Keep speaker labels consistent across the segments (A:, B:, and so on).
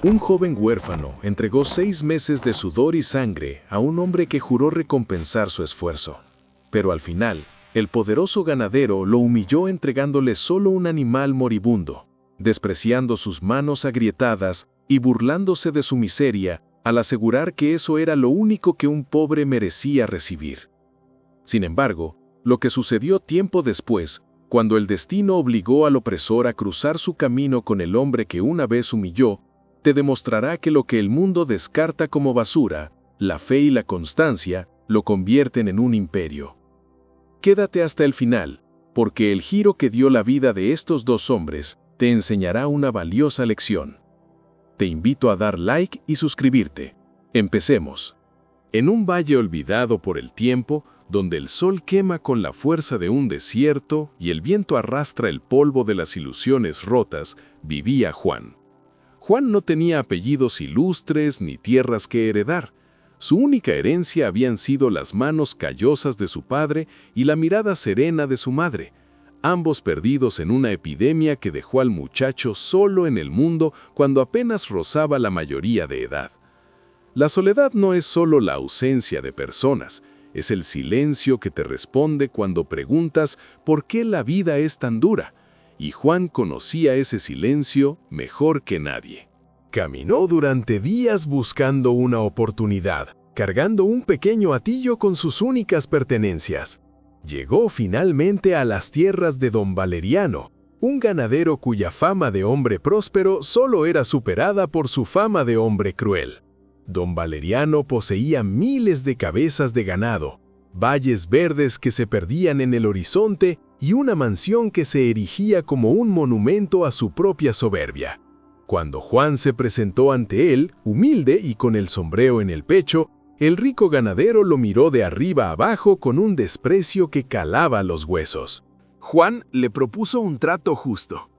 A: Un joven huérfano entregó 6 meses de sudor y sangre a un hombre que juró recompensar su esfuerzo. Pero al final, el poderoso ganadero lo humilló entregándole solo un animal moribundo, despreciando sus manos agrietadas y burlándose de su miseria al asegurar que eso era lo único que un pobre merecía recibir. Sin embargo, lo que sucedió tiempo después, cuando el destino obligó al opresor a cruzar su camino con el hombre que una vez humilló, te demostrará que lo que el mundo descarta como basura, la fe y la constancia, lo convierten en un imperio. Quédate hasta el final, porque el giro que dio la vida de estos dos hombres te enseñará una valiosa lección. Te invito a dar like y suscribirte. Empecemos. En un valle olvidado por el tiempo, donde el sol quema con la fuerza de un desierto y el viento arrastra el polvo de las ilusiones rotas, vivía Juan. Juan no tenía apellidos ilustres ni tierras que heredar. Su única herencia habían sido las manos callosas de su padre y la mirada serena de su madre, ambos perdidos en una epidemia que dejó al muchacho solo en el mundo cuando apenas rozaba la mayoría de edad. La soledad no es solo la ausencia de personas, es el silencio que te responde cuando preguntas por qué la vida es tan dura. Y Juan conocía ese silencio mejor que nadie. Caminó durante días buscando una oportunidad, cargando un pequeño hatillo con sus únicas pertenencias. Llegó finalmente a las tierras de don Valeriano, un ganadero cuya fama de hombre próspero solo era superada por su fama de hombre cruel. Don Valeriano poseía miles de cabezas de ganado, valles verdes que se perdían en el horizonte y una mansión que se erigía como un monumento a su propia soberbia. Cuando Juan se presentó ante él, humilde y con el sombrero en el pecho, el rico ganadero lo miró de arriba abajo con un desprecio que calaba los huesos.
B: Juan le propuso un trato justo.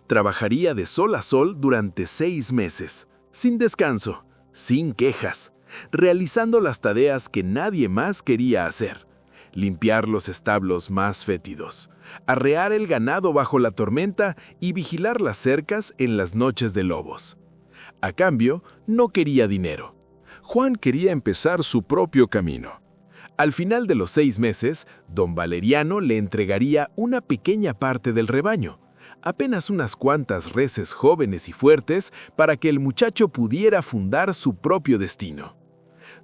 B: Trabajaría de sol a sol durante 6 meses, sin descanso, sin quejas, realizando las tareas que nadie más quería hacer. Limpiar los establos más fétidos, arrear el ganado bajo la tormenta y vigilar las cercas en las noches de lobos. A cambio, no quería dinero. Juan quería empezar su propio camino. Al final de los 6 meses, don Valeriano le entregaría una pequeña parte del rebaño, apenas unas cuantas reses jóvenes y fuertes para que el muchacho pudiera fundar su propio destino.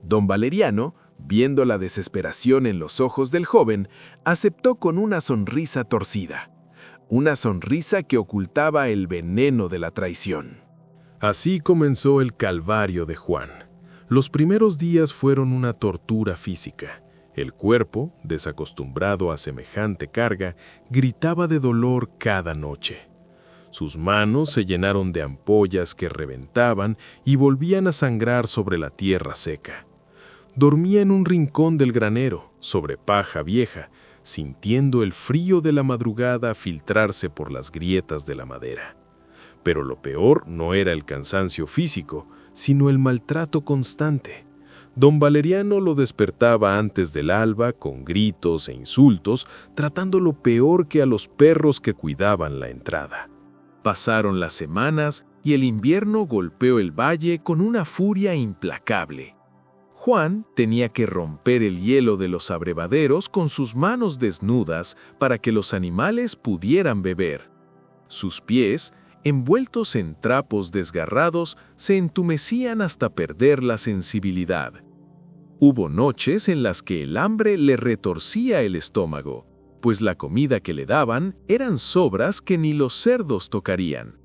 B: Don Valeriano, viendo la desesperación en los ojos del joven, aceptó con una sonrisa torcida, una sonrisa que ocultaba el veneno de la traición.
A: Así comenzó el calvario de Juan. Los primeros días fueron una tortura física. El cuerpo, desacostumbrado a semejante carga, gritaba de dolor cada noche. Sus manos se llenaron de ampollas que reventaban y volvían a sangrar sobre la tierra seca. Dormía en un rincón del granero, sobre paja vieja, sintiendo el frío de la madrugada filtrarse por las grietas de la madera. Pero lo peor no era el cansancio físico, sino el maltrato constante. Don Valeriano lo despertaba antes del alba con gritos e insultos, tratándolo peor que a los perros que cuidaban la entrada. Pasaron las semanas y el invierno golpeó el valle con una furia implacable. Juan tenía que romper el hielo de los abrevaderos con sus manos desnudas para que los animales pudieran beber. Sus pies, envueltos en trapos desgarrados, se entumecían hasta perder la sensibilidad. Hubo noches en las que el hambre le retorcía el estómago, pues la comida que le daban eran sobras que ni los cerdos tocarían.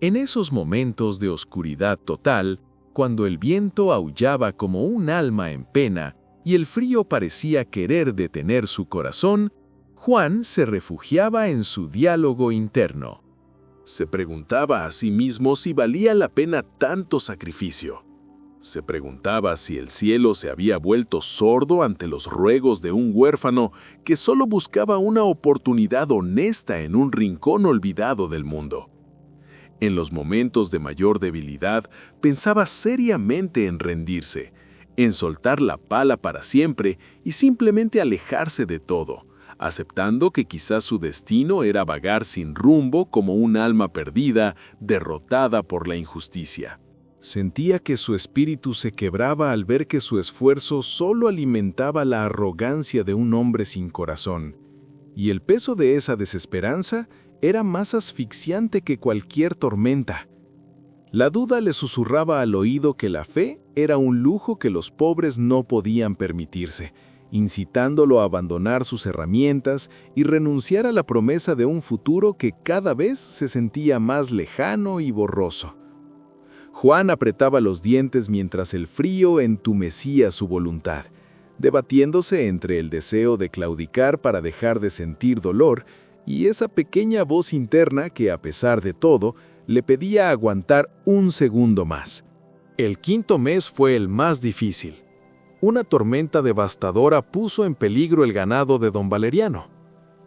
A: En esos momentos de oscuridad total, cuando el viento aullaba como un alma en pena y el frío parecía querer detener su corazón, Juan se refugiaba en su diálogo interno.
B: Se preguntaba a sí mismo si valía la pena tanto sacrificio. Se preguntaba si el cielo se había vuelto sordo ante los ruegos de un huérfano que solo buscaba una oportunidad honesta en un rincón olvidado del mundo. En los momentos de mayor debilidad, pensaba seriamente en rendirse, en soltar la pala para siempre y simplemente alejarse de todo, aceptando que quizás su destino era vagar sin rumbo como un alma perdida, derrotada por la injusticia.
A: Sentía que su espíritu se quebraba al ver que su esfuerzo solo alimentaba la arrogancia de un hombre sin corazón, y el peso de esa desesperanza era más asfixiante que cualquier tormenta. La duda le susurraba al oído que la fe era un lujo que los pobres no podían permitirse, incitándolo a abandonar sus herramientas y renunciar a la promesa de un futuro que cada vez se sentía más lejano y borroso. Juan apretaba los dientes mientras el frío entumecía su voluntad, debatiéndose entre el deseo de claudicar para dejar de sentir dolor y esa pequeña voz interna que, a pesar de todo, le pedía aguantar un segundo más. El quinto mes fue el más difícil. Una tormenta devastadora puso en peligro el ganado de don Valeriano.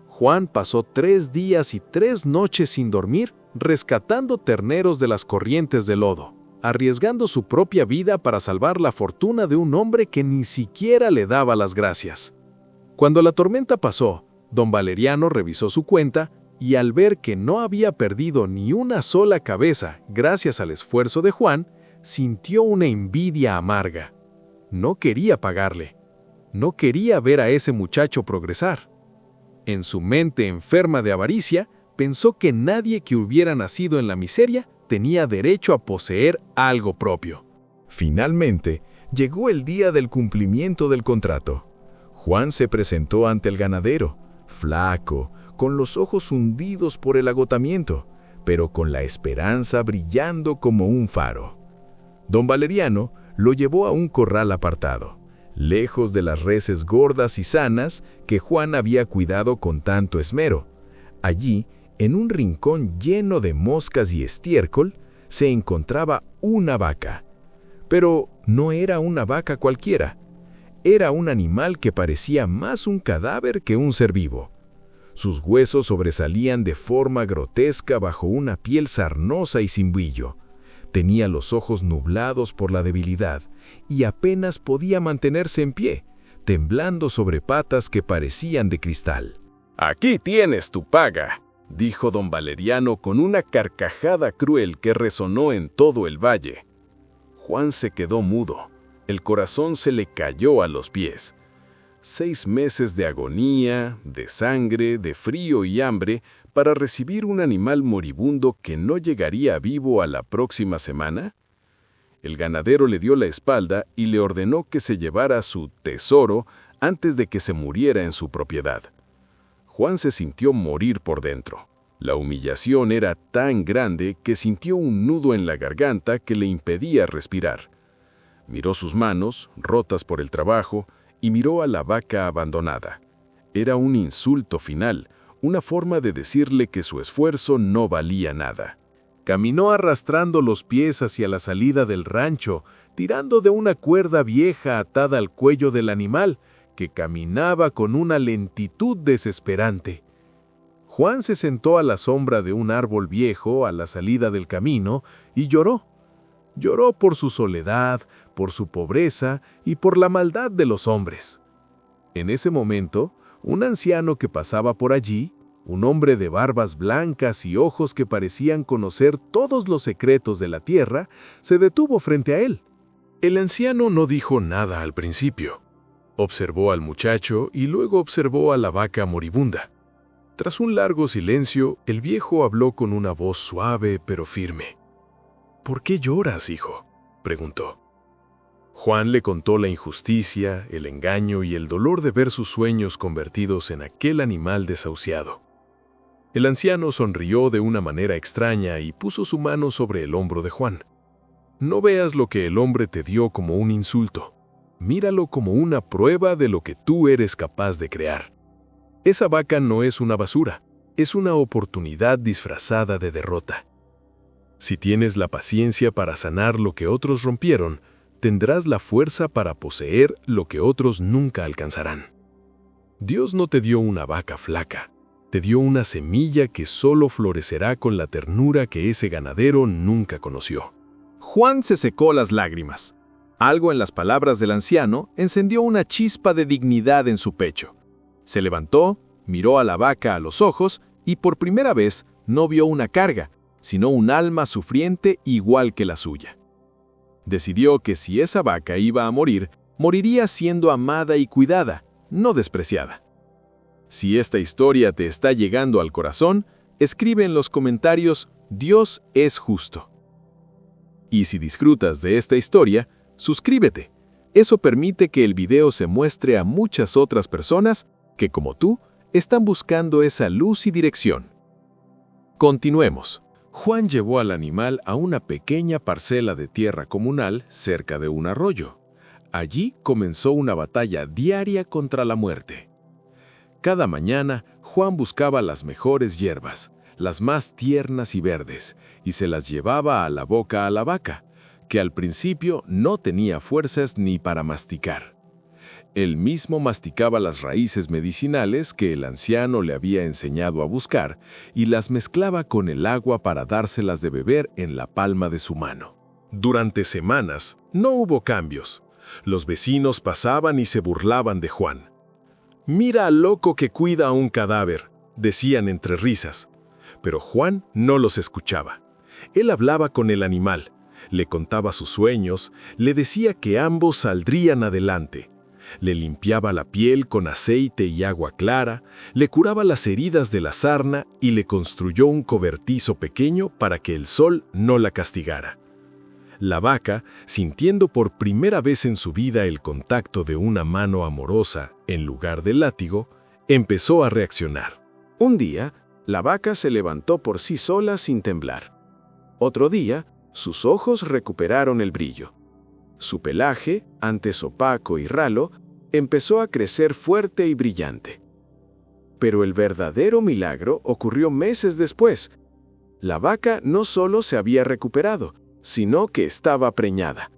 A: Juan pasó 3 días y 3 noches sin dormir, rescatando terneros de las corrientes de lodo, arriesgando su propia vida para salvar la fortuna de un hombre que ni siquiera le daba las gracias. Cuando la tormenta pasó, don Valeriano revisó su cuenta y al ver que no había perdido ni una sola cabeza gracias al esfuerzo de Juan, sintió una envidia amarga. No quería pagarle. No quería ver a ese muchacho progresar. En su mente enferma de avaricia, pensó que nadie que hubiera nacido en la miseria tenía derecho a poseer algo propio.
C: Finalmente, llegó el día del cumplimiento del contrato. Juan se presentó ante el ganadero, flaco, con los ojos hundidos por el agotamiento, pero con la esperanza brillando como un faro. Don Valeriano lo llevó a un corral apartado, lejos de las reses gordas y sanas que Juan había cuidado con tanto esmero. Allí, en un rincón lleno de moscas y estiércol, se encontraba una vaca. Pero no era una vaca cualquiera. Era un animal que parecía más un cadáver que un ser vivo. Sus huesos sobresalían de forma grotesca bajo una piel sarnosa y sin brillo. Tenía los ojos nublados por la debilidad y apenas podía mantenerse en pie, temblando sobre patas que parecían de cristal.
A: «Aquí tienes tu paga», dijo don Valeriano con una carcajada cruel que resonó en todo el valle. Juan se quedó mudo. El corazón se le cayó a los pies. 6 meses de agonía, de sangre, de frío y hambre para recibir un animal moribundo que no llegaría vivo a la próxima semana. El ganadero le dio la espalda y le ordenó que se llevara su tesoro antes de que se muriera en su propiedad. Juan se sintió morir por dentro. La humillación era tan grande que sintió un nudo en la garganta que le impedía respirar. Miró sus manos, rotas por el trabajo, y miró a la vaca abandonada. Era un insulto final, una forma de decirle que su esfuerzo no valía nada. Caminó arrastrando los pies hacia la salida del rancho, tirando de una cuerda vieja atada al cuello del animal, que caminaba con una lentitud desesperante. Juan se sentó a la sombra de un árbol viejo a la salida del camino y lloró. Lloró por su soledad, por su pobreza y por la maldad de los hombres. En ese momento, un anciano que pasaba por allí, un hombre de barbas blancas y ojos que parecían conocer todos los secretos de la tierra, se detuvo frente a él. El anciano no dijo nada al principio. Observó al muchacho y luego observó a la vaca moribunda. Tras un largo silencio, el viejo habló con una voz suave pero firme. «¿Por qué lloras, hijo?», preguntó. Juan le contó la injusticia, el engaño y el dolor de ver sus sueños convertidos en aquel animal desahuciado. El anciano sonrió de una manera extraña y puso su mano sobre el hombro de Juan. «No veas lo que el hombre te dio como un insulto. Míralo como una prueba de lo que tú eres capaz de crear. Esa vaca no es una basura, es una oportunidad disfrazada de derrota. Si tienes la paciencia para sanar lo que otros rompieron, tendrás la fuerza para poseer lo que otros nunca alcanzarán. Dios no te dio una vaca flaca, te dio una semilla que solo florecerá con la ternura que ese ganadero nunca conoció». Juan se secó las lágrimas. Algo en las palabras del anciano encendió una chispa de dignidad en su pecho. Se levantó, miró a la vaca a los ojos y por primera vez no vio una carga, sino un alma sufriente igual que la suya. Decidió que si esa vaca iba a morir, moriría siendo amada y cuidada, no despreciada. Si esta historia te está llegando al corazón, escribe en los comentarios «Dios es justo». Y si disfrutas de esta historia, suscríbete. Eso permite que el video se muestre a muchas otras personas que, como tú, están buscando esa luz y dirección. Continuemos. Juan llevó al animal a una pequeña parcela de tierra comunal cerca de un arroyo. Allí comenzó una batalla diaria contra la muerte. Cada mañana, Juan buscaba las mejores hierbas, las más tiernas y verdes, y se las llevaba a la boca a la vaca, que al principio no tenía fuerzas ni para masticar. Él mismo masticaba las raíces medicinales que el anciano le había enseñado a buscar y las mezclaba con el agua para dárselas de beber en la palma de su mano. Durante semanas no hubo cambios. Los vecinos pasaban y se burlaban de Juan. «Mira al loco que cuida a un cadáver», decían entre risas. Pero Juan no los escuchaba. Él hablaba con el animal, le contaba sus sueños, le decía que ambos saldrían adelante. Le limpiaba la piel con aceite y agua clara, le curaba las heridas de la sarna y le construyó un cobertizo pequeño para que el sol no la castigara. La vaca, sintiendo por primera vez en su vida el contacto de una mano amorosa en lugar del látigo, empezó a reaccionar. Un día, la vaca se levantó por sí sola sin temblar. Otro día, sus ojos recuperaron el brillo. Su pelaje, antes opaco y ralo, empezó a crecer fuerte y brillante. Pero el verdadero milagro ocurrió meses después. La vaca no solo se había recuperado, sino que estaba preñada.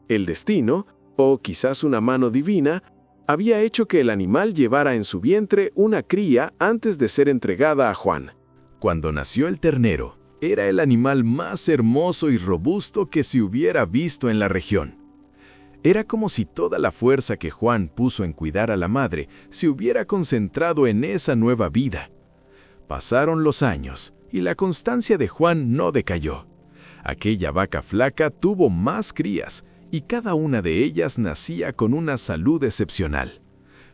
A: El destino, o quizás una mano divina, había hecho que el animal llevara en su vientre una cría antes de ser entregada a Juan. Cuando nació el ternero, era el animal más hermoso y robusto que se hubiera visto en la región. Era como si toda la fuerza que Juan puso en cuidar a la madre se hubiera concentrado en esa nueva vida. Pasaron los años y la constancia de Juan no decayó. Aquella vaca flaca tuvo más crías y cada una de ellas nacía con una salud excepcional.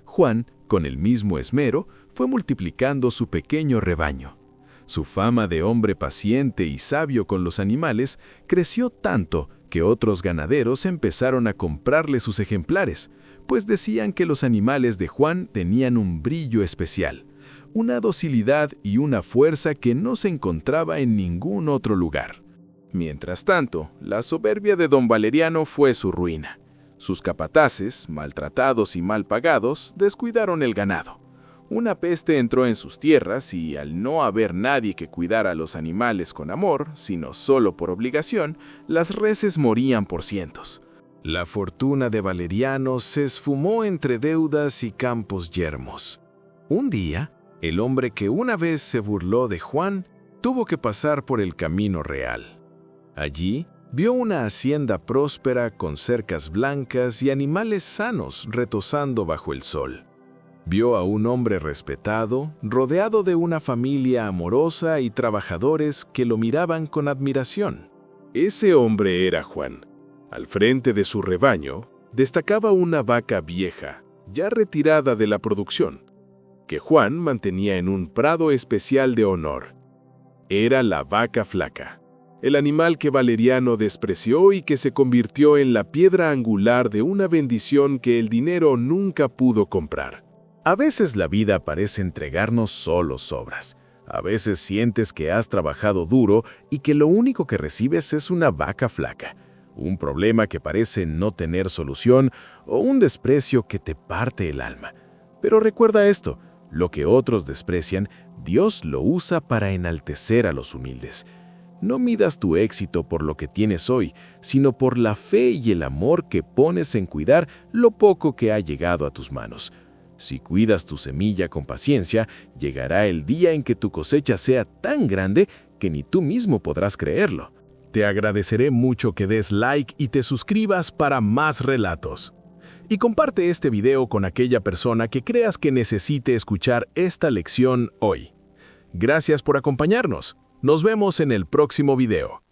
A: Juan, con el mismo esmero, fue multiplicando su pequeño rebaño. Su fama de hombre paciente y sabio con los animales creció tanto que otros ganaderos empezaron a comprarle sus ejemplares, pues decían que los animales de Juan tenían un brillo especial, una docilidad y una fuerza que no se encontraba en ningún otro lugar. Mientras tanto, la soberbia de don Valeriano fue su ruina. Sus capataces, maltratados y mal pagados, descuidaron el ganado. Una peste entró en sus tierras y, al no haber nadie que cuidara a los animales con amor, sino solo por obligación, las reses morían por cientos. La fortuna de Valeriano se esfumó entre deudas y campos yermos. Un día, el hombre que una vez se burló de Juan tuvo que pasar por el camino real. Allí, vio una hacienda próspera con cercas blancas y animales sanos retozando bajo el sol. Vio a un hombre respetado, rodeado de una familia amorosa y trabajadores que lo miraban con admiración. Ese hombre era Juan. Al frente de su rebaño, destacaba una vaca vieja, ya retirada de la producción, que Juan mantenía en un prado especial de honor. Era la vaca flaca, el animal que Valeriano despreció y que se convirtió en la piedra angular de una bendición que el dinero nunca pudo comprar. A veces la vida parece entregarnos solo sobras. A veces sientes que has trabajado duro y que lo único que recibes es una vaca flaca, un problema que parece no tener solución o un desprecio que te parte el alma. Pero recuerda esto, lo que otros desprecian, Dios lo usa para enaltecer a los humildes. No midas tu éxito por lo que tienes hoy, sino por la fe y el amor que pones en cuidar lo poco que ha llegado a tus manos. Si cuidas tu semilla con paciencia, llegará el día en que tu cosecha sea tan grande que ni tú mismo podrás creerlo. Te agradeceré mucho que des like y te suscribas para más relatos. Y comparte este video con aquella persona que creas que necesite escuchar esta lección hoy. Gracias por acompañarnos. Nos vemos en el próximo video.